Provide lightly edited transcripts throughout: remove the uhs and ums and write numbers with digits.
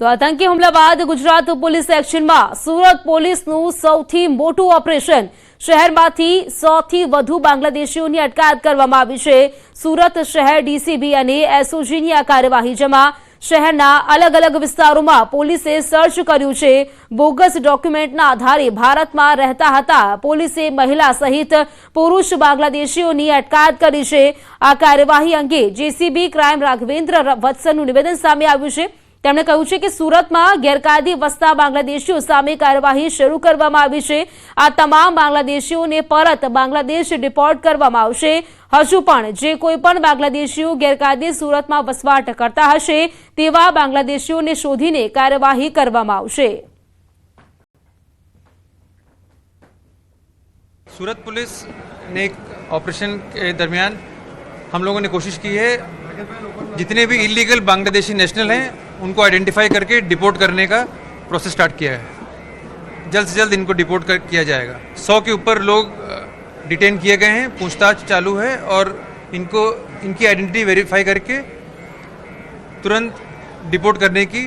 તો આતંકી હુમલા બાદ ગુજરાત પોલીસ એક્શનમાં સુરત પોલીસનું સૌથી મોટું ઓપરેશન શહેરમાંથી 100 થી વધુ બાંગ્લાદેશીઓની અટકાયત કરવામાં આવી છે। સુરત શહેર ડીસીબી અને એસઓજીની આ કાર્યવાહી જેમાં શહેરના અલગ અલગ વિસ્તારોમાં પોલીસે સર્ચ કર્યું છે। બોગસ ડોક્યુમેન્ટના આધારે ભારતમાં રહેતા હતા પોલીસે મહિલા સહિત પુરુષ બાંગ્લાદેશીઓની અટકાયત કરી છે। આ કાર્યવાહી અંગે જેસીબી ક્રાઇમ રાઘવેન્દ્ર વત્સનું નિવેદન સામે આવ્યું છે। તેમણે કહ્યું છે કે સુરતમાં ગેરકાયદે વસતા બાંગ્લાદેશીઓ સામે કાર્યવાહી શરૂ કરવામાં આવી છે। આ તમામ બાંગ્લાદેશીઓને પરત બાંગ્લાદેશ ડિપોર્ટ કરવામાં આવશે। હજુ પણ જે કોઈ પણ બાંગ્લાદેશીઓ ગેરકાયદે સુરતમાં વસવાટ કરતા હશે તેવા બાંગ્લાદેશીઓને શોધીને કાર્યવાહી કરવામાં આવશે। सूरत पुलिस ने एक ऑपरेशन के दरमियान हम लोगों ने कोशिश की है जितने भी इलीगल बांग्लादेशी नेशनल हैं उनको आइडेंटिफाई करके डिपोर्ट करने का प्रोसेस स्टार्ट किया है। जल्द से जल्द इनको डिपोर्ट किया जाएगा। 100 के ऊपर लोग डिटेन किए गए हैं, पूछताछ चालू है और इनकी आइडेंटिटी वेरीफाई करके तुरंत डिपोर्ट करने की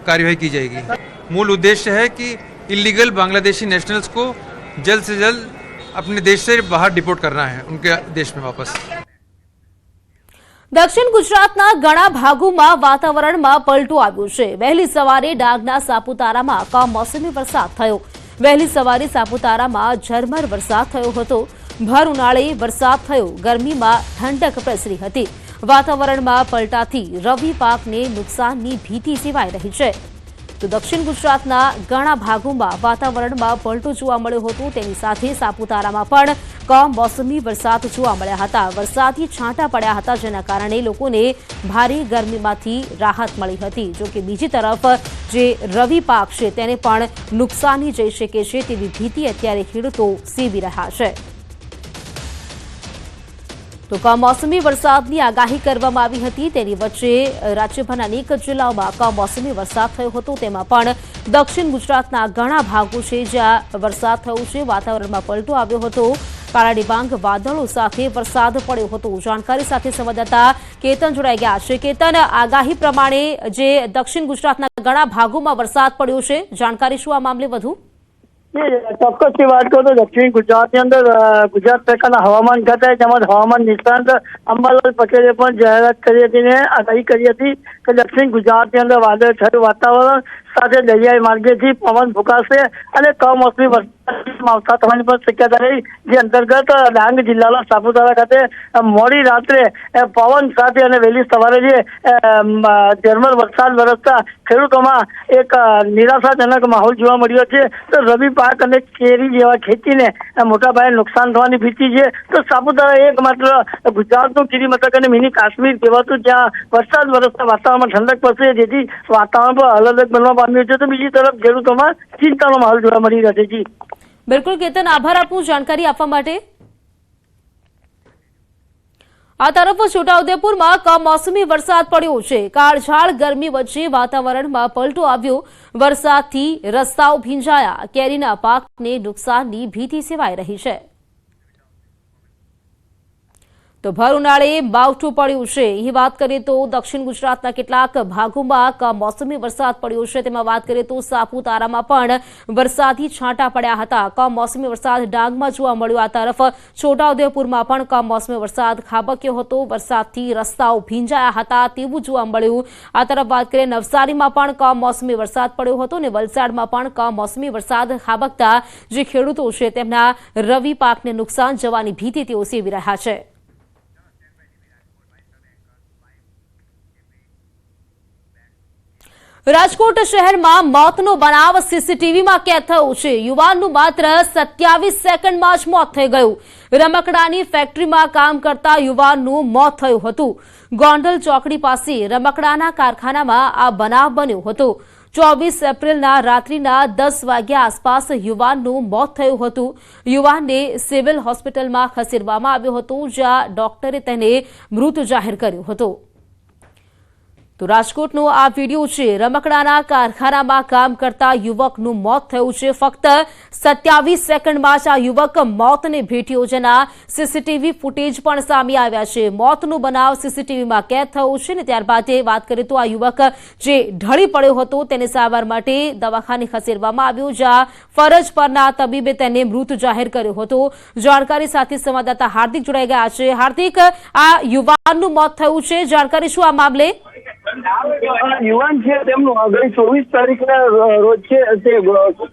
कार्यवाही की जाएगी। मूल उद्देश्य है कि इलीगल बांग्लादेशी नेशनल्स को जल्द से जल्द अपने देश से बाहर डिपोर्ट करना है, उनके देश में वापस। दक्षिण गुजरातना घणा भागों वातावरण में पलटो आव्यो छे। वहेली सवारे डांगना सापुतारा में कमोसमी वरसाद थयो। वहेली सवारे सापुतारा में झरमर वरसाद थयो हतो। भर उनाळे वरसाद थयो। गरमी में ठंडक प्रसरी हती। वातावरण में पलटाथी रवी पाकने नुकसाननी भीति सेवाई रही छे। तो दक्षिण गुजरातना घणा भागों में वातावरण में पलटो जोवा मळ्यो हतो। तेनी साथे सापुतारामां पण कमोसमी वरसाद जोवा मळ्या हता। वरसादी छांटा पड्या हता जेना कारणे लोकोने भारे गरमीमांथी राहत मळी हती। जो कि बीजी तरफ जे रवी पाक छे तेने पण नुकसानी जई शके छे तेवी भीति अत्यारे खेडूतो सेवी रह्या छे। तो कमोसमी वरसादनी आगाही करवामां आवी हती। तेनी वच्चे राज्यभરના अनेक जिल्लाओमां कमोसमी वरसाद थयो हतो। तेमां पण दक्षिण गुजरातना घणा भागो छे ज्यां वरसाद थयो छे। वातावरणमां पलटो આવ્યો હતો। કાળા ડિબાંગ વાદળો સાથે વરસાદ પડ્યો હતો। જાણકારી સાથે સંવાદદાતા કેતન જોડાઈ ગયા છે। કેતન, આગાહી પ્રમાણે જે દક્ષિણ ગુજરાતના ઘણા ભાગોમાં વરસાદ પડ્યો છે, જાણકારી શું આ મામલે વધુ? ચોક્કસથી વાત કરું તો દક્ષિણ ગુજરાતની અંદર ગુજરાત સરકારના હવામાન ખાતાએ તેમજ હવામાન નિષ્ણાંત અંબાલાલ પટેલે પણ જાહેરાત કરી હતી ને આગાહી કરી હતી કે દક્ષિણ ગુજરાતની અંદર વાદળછાયું વાતાવરણ સાથે દરિયાઈ માર્ગેથી પવન ફૂંકાશે અને કમોસમી વરસાદ આવતા થવાની પણ શક્યતા રહી। જે અંતર્ગત ડાંગ જિલ્લાના સાપુતારા ખાતે મોડી રાત્રે પવન સાથે અને વહેલી સવારે જે ઝરમર વરસાદ વરસતા ખેડૂતોમાં એક નિરાશાજનક માહોલ જોવા મળ્યો છે। તો રવિ પાક અને કેરી જેવા ખેતીને મોટા પાયે નુકસાન થવાની ભીતિ છે। તો સાપુતારા એકમાત્ર ગુજરાતનું ગીરી મથક અને મિની કાશ્મીર કહેવાતું જ્યાં વરસાદ વરસતા વાતાવરણમાં ઠંડક પડશે જેથી વાતાવરણ પર અલગ બનવા પામ્યું છે। તો બીજી તરફ ખેડૂતોમાં ચિંતાનો માહોલ જોવા મળી રહ્યો છે। જી બિલકુલ કેતન, આભાર આપનું जानकारी આપવા માટે। આ તરફ છોટાઉદેપુરમાં કમોસમી વરસાદ પડ્યો છે। કાળઝાળ ગરમી વચ્ચે વાતાવરણમાં પલટો આવ્યો। વરસાદથી રસ્તાઓ ભીંજાયા। કેરીના પાકને નુકસાનની ભીતિ સેવાઈ રહી છે। તો ભર ઉનાળે માવઠું પડ્યું છે। અહીં વાત કરીએ તો દક્ષિણ ગુજરાતના કેટલાક ભાગોમાં કમોસમી વરસાદ પડ્યો છે। તેમાં વાત કરીએ તો સાપુતારામાં પણ વરસાદી છાંટા પડ્યા હતા। કમોસમી વરસાદ ડાંગમાં જોવા મળ્યો। આ તરફ છોટાઉદેપુરમાં પણ કમોસમી વરસાદ ખાબક્યો હતો। વરસાદથી રસ્તાઓ ભીંજાયા હતા તેવું જોવા મળ્યું। આ તરફ વાત કરીએ નવસારીમાં પણ કમોસમી વરસાદ પડ્યો હતો અને વલસાડમાં પણ કમોસમી વરસાદ ખાબકતા જે ખેડૂતો છે તેમના રવિ પાકને નુકસાન જવાની ભીતિ તેઓ સેવી રહ્યા છે। રાજકોટ શહેરમાં મોતનો બનાવ સીસીટીવીમાં કેદ થયો છે। યુવાનનું માત્ર 27 સેકન્ડમાં જ મોત થઈ ગયું। રમકડાની ફેક્ટરીમાં કામ કરતા યુવાનનું મોત થયું હતું। ગોંડલ ચોકડી પાસે રમકડાના કારખાનામાં આ બનાવ બન્યો હતો। 24 એપ્રિલના રાત્રિના 10 વાગ્યા આસપાસ યુવાનનું મોત થયું હતું। યુવાનને સિવિલ હોસ્પિટલમાં ખસેડવામાં આવ્યો હતો જ્યાં ડોક્ટરે તેને મૃત જાહેર કર્યો હતો। તો રાજકોટનો આ વિડીયો છે। રમકડાના કારખાનામાં કામ કરતા યુવકનું મોત થયું છે। ફક્ત 27 સેકન્ડમાં જ આ યુવક મોતને ભેટ્યો, જેના સીસીટીવી ફૂટેજ પણ સામે આવ્યા છે। મોતનો બનાવ સીસીટીવીમાં કેદ થયો છે ને ત્યારબાદ વાત કરીએ તો આ યુવક જે ઢળી પડ્યો હતો તેને સારવાર માટે દવાખાને ખસેડવામાં આવ્યો, જ્યાં ફરજ પરના તબીબે તેને મૃત જાહેર કર્યો હતો। જાણકારી સાથે સંવાદદાતા હાર્દિક જોડાઈ ગયા છે। હાર્દિક, આ યુવાનનું મોત થયું છે, જાણકારી શું આ મામલે? યુવાન છે તેમનું ગઈ 24 તારીખના રોજ છે તે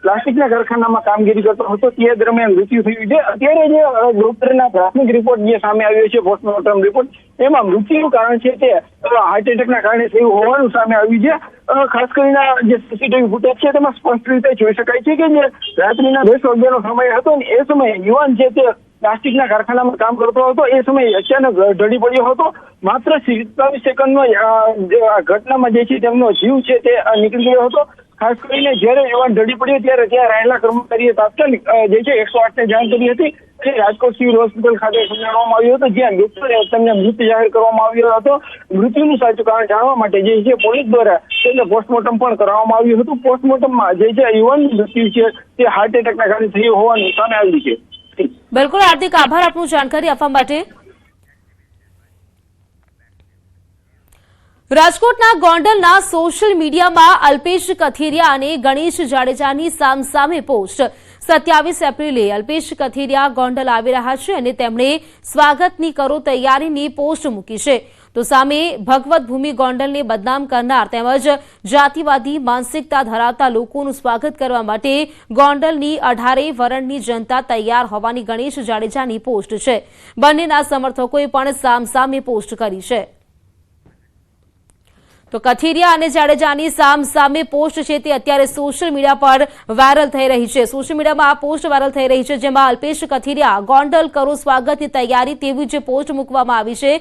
પ્લાસ્ટિકના કારખાનામાં કામગીરી કરતો હતો, તે દરમિયાન મૃત્યુ થયું છે। અત્યારે જે ડોક્ટરના પ્રાથમિક રિપોર્ટ જે સામે આવ્યો છે, પોસ્ટમોર્ટમ રિપોર્ટ, એમાં મૃત્યુનું કારણ છે તે હાર્ટ એટેકના કારણે થયું હોવાનું સામે આવ્યું છે। ખાસ કરીને જે સીસીટીવી ફૂટેજ છે તેમાં સ્પષ્ટ રીતે જોઈ શકાય છે કે જે રાત્રિના 10 વાગ્યાનો સમય હતો ને એ સમયે યુવાન છે તે પ્લાસ્ટિકના કારખાનામાં કામ કરતો હતો। એ સમયે અચાનક ઢળી પડ્યો હતો। માત્ર 27 સેકન્ડનો ઘટનામાં જે છે તેમનો જીવ છે તે નીકળી ગયો હતો। ખાસ કરીને જ્યારે યુવાન ઢળી પડ્યો ત્યારે ત્યાં રહેલા કર્મચારીએ તાત્કાલિક જે છે 108 ને જાણ કરી હતી અને રાજકોટ સિવિલ હોસ્પિટલ ખાતે ખસેડવામાં આવ્યો હતો, જ્યાં ડોક્ટરે તેમને મૃત જાહેર કરવામાં આવ્યો હતો। મૃત્યુનું સાચું કારણ જાણવા માટે જે છે પોલીસ દ્વારા તેમને પોસ્ટમોર્ટમ પણ કરવામાં આવ્યું હતું। પોસ્ટમોર્ટમમાં જે છે યુવાનનું મૃત્યુ છે તે હાર્ટ એટેકના કારણે થયું હોવાનું સામે આવ્યું છે। બિલકુલ હાર્દિક, આભાર આપનું જાણકારી આપવા માટે। રાજકોટના ગોંડલના સોશિયલ મીડિયામાં અલ્પેશ કથિરિયા અને ગણેશ જાડેજાની સામસામે પોસ્ટ। 27 એપ્રિલે અલ્પેશ કથિરિયા ગોંડલ આવી રહ્યા છે અને તેમણે સ્વાગતની કરો તૈયારીની પોસ્ટ મૂકી છે, તો સામે ભગવત ભૂમિ ગોંડલને બદનામ કરનાર તેમજ જાતિવાદી માનસિકતા ધરાવતા લોકોનું સ્વાગત કરવા માટે ગોંડલની 18 વરણની જનતા તૈયાર હોવાની ગણેશ જાડેજાની પોસ્ટ છે। બંનેના સમર્થકોએ પણ સામસામે પોસ્ટ કરી છે। તો કથિરિયા અને જાડેજાની સામસામે પોસ્ટ છે તે અત્યારે સોશિયલ મીડિયા પર વાયરલ થઈ રહી છે। સોશિયલ મીડિયામાં આ પોસ્ટ વાયરલ થઈ રહી છે, જેમાં અલ્પેશ કથિરિયા ગોંડલ કરો સ્વાગતની તૈયારી તેવી જે પોસ્ટ મૂકવામાં આવી છે।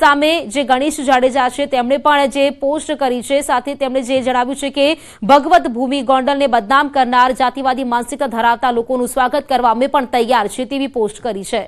સામે જે ગણેશ જાડેજા છે તેમણે પણ જે પોસ્ટ કરી છે, સાથે તેમણે જે જણાવ્યું છે કે ભગવત ભૂમિ ગોંડલને બદનામ કરનાર જાતિવાદી માનસિકતા ધરાવતા લોકોનું સ્વાગત કરવા અમે પણ તૈયાર છે તેવી પોસ્ટ કરી છે।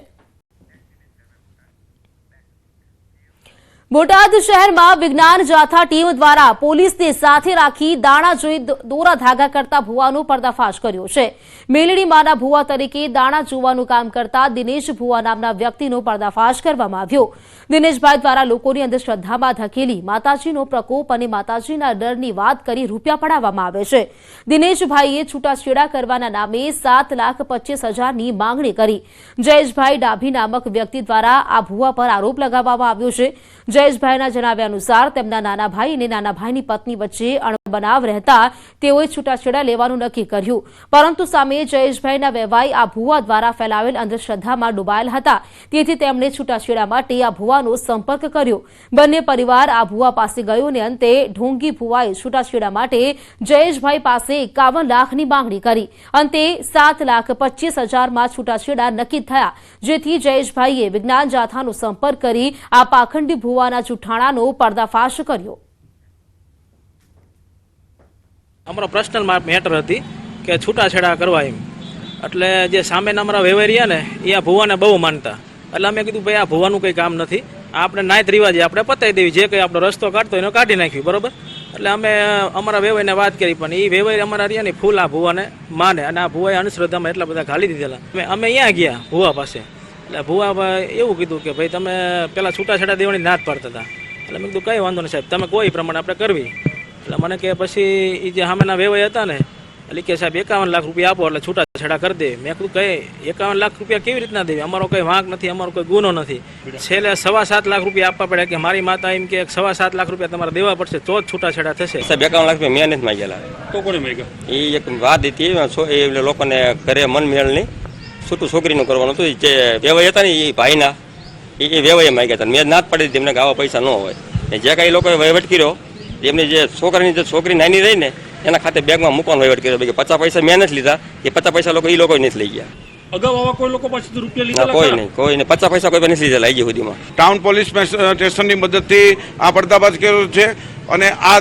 બોટાદ શહેરમાં વિજ્ઞાન જાથા ટીમ દ્વારા પોલીસને સાથે રાખી દાણા જોઈ દોરા ધાગા કરતા ભુવાનો પર્દાફાશ કર્યો છે। મેલડીમાંના ભુવા તરીકે દાણા જોવાનું કામ કરતા દિનેશ ભુવા નામના વ્યક્તિનો પર્દાફાશ કરવામાં આવ્યો। દિનેશભાઈ દ્વારા લોકોની અંધશ્રદ્ધામાં ધકેલી માતાજીનો પ્રકોપ અને માતાજીના ડરની વાત કરી રૂપિયા પડાવવામાં આવે છે। દિનેશભાઈએ છૂટાછેડા કરવાના નામે 7,25,000ની માંગણી કરી। જયેશભાઈ ડાભી નામક વ્યક્તિ દ્વારા આ ભુવા પર આરોપ લગાવવામાં આવ્યો છે। જયેશભાઈના જણાવ્યા અનુસાર તેમના નાના ભાઈ અને નાના ભાઈની પત્ની વચ્ચે અણબનાવ રહેતા તેઓએ છૂટાછેડા લેવાનું નક્કી કર્યું, પરંતુ સામે જયેશભાઈના વેવાઈ આ ભુવા દ્વારા ફેલાવેલ અંધશ્રદ્ધામાં ડૂબાયેલ હતા, તેથી તેમણે છૂટાછેડા માટે આ ભુવાનો સંપર્ક કર્યો। બંને પરિવાર આ ભુવા પાસે ગયો અને અંતે ઢોંગી ભુવાએ છૂટાછેડા માટે જયેશભાઈ પાસે 51 લાખની માંગણી કરી। અંતે 7,25,000માં છૂટાછેડા નક્કી થયા, જેથી જયેશભાઈએ વિજ્ઞાન જાથાનો સંપર્ક કરી આ પાખંડી ભુવાના જુઠ્ઠાણાનો પર્દાફાશ કર્યો। અમારો પર્સનલ મેટર હતી કે છૂટાછેડા કરવા એમ, એટલે જે સામેના અમારા વ્યવહારિયા ને એ આ ભુવાને બહુ માનતા, એટલે અમે કીધું ભાઈ આ ભુવાનું કંઈ કામ નથી, આપણે નાયત રિવાજે આપણે પતાવી દેવી, જે કંઈ આપણો રસ્તો કાઢતો એનો કાઢી નાખ્યું, બરોબર। એટલે અમે અમારા વેવાઈને વાત કરી, પણ એ વેવાઈ અમારા રહ્યા ને ફૂલ આ ભુવાને માને, અને આ ભુવાએ અંધશ્રદ્ધામાં એટલા બધા ઘાલી દીધેલા। અમે અહીંયા ગયા ભુવા પાસે, એટલે ભુવા એવું કીધું કે ભાઈ તમે પેલા છૂટાછેડા દેવાની નાદ પાડતા હતા, એટલે મેં કીધું કંઈ વાંધો નહીં સાહેબ, તમે કોઈ પ્રમાણે આપણે કરવી। એટલે મને કે પછી એ જે સામેના વેવાઈ હતા ને એટલે કે સાહેબ 51 લાખ રૂપિયા આપો એટલે છૂટાછેડા કરી દે। મેં કીધું કઈ 51 લાખ રૂપિયા કેવી રીતના દેવી, અમારો કંઈ વાંક નથી, અમારો કોઈ ગુનો નથી। છેલ્લે 7.25 લાખ રૂપિયા આપવા પડે, કે મારી માતા એમ કે 7.25 લાખ રૂપિયા તમારે દેવા પડશે તો જ છૂટાછેડા થશે। સાહેબ 51 લાખ રૂપિયા મેં નથી માંગેલા, તો કોને માંગ્યા? એ એક વાત હતી એ લોકોને ઘરે મન મેળની છૂટું છોકરીનું કરવાનું હતું, જે વેવાઈ હતા ને એ ભાઈના એ વેવાઈએ માંગ્યા હતા, મેં ના જ પડી હતી, એમને આવા પૈસા ન હોય। જે કાંઈ લોકોએ વહીવટ કર્યો, એમની જે છોકરી નાની રહી ને એના ખાતે બેગમાં મૂકવાનો વહીવટ કર્યો, કે 50 પૈસા મેં નથી લીધા, એ 50 પૈસા લોકો એ લોકો નથી લઈ ગયા। અગાઉ આવા કોઈ લોકો પાસેથી રૂપિયા લીધા? કોઈ નહીં, 50 પૈસા કોઈ નથી લીધા લાગી સુધીમાં। ટાઉન પોલીસ સ્ટેશનની મદદથી આ પર્દાફાશ કર્યો છે અને આ